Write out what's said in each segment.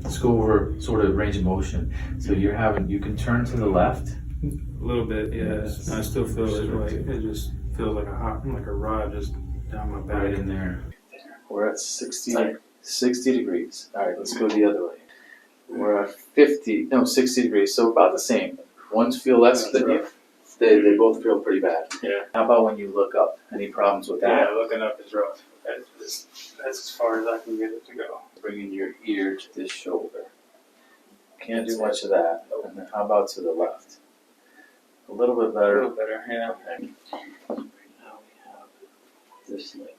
Let's go over sort of range of motion. So you can turn to the left. A little bit, yeah. I still feel it. Like it just feels like a rod just down my back. Right in there. We're at 60 degrees. All right, let's go the other way. We're at 60 degrees, so about the same. Ones feel less than you. They both feel pretty bad. Yeah. How about when you look up? Any problems with that? Yeah, looking up is rough. That's as far as I can get it to go. Bringing your ear to this shoulder. Can't do much of that. And then how about to the left? A little bit A better. little better, yeah. Now we have this leg.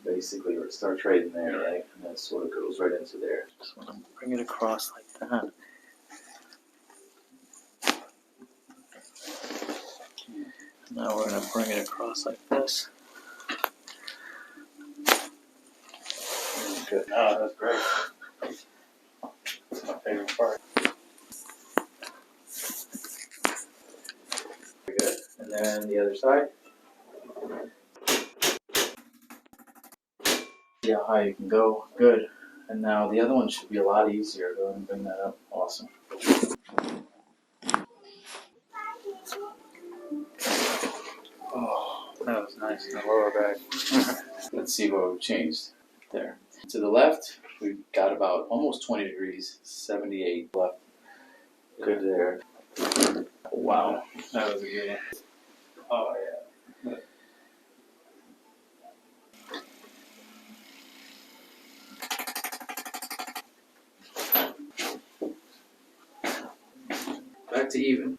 Basically, it starts right in there, right? And then it sort of goes right into there. Just want to bring it across like that. Now we're going to bring it across like this. Good. Oh, that's great. That's my favorite part. Very good. And then the other side. See how high you can go. Good. And now the other one should be a lot easier. Go ahead and bring that up. Awesome. Oh, that was nice in the lower back. Let's see what we've changed there. To the left, we've got about almost 20 degrees, 78 left. Good there. Wow. That was a good one. Oh, yeah. Back to even.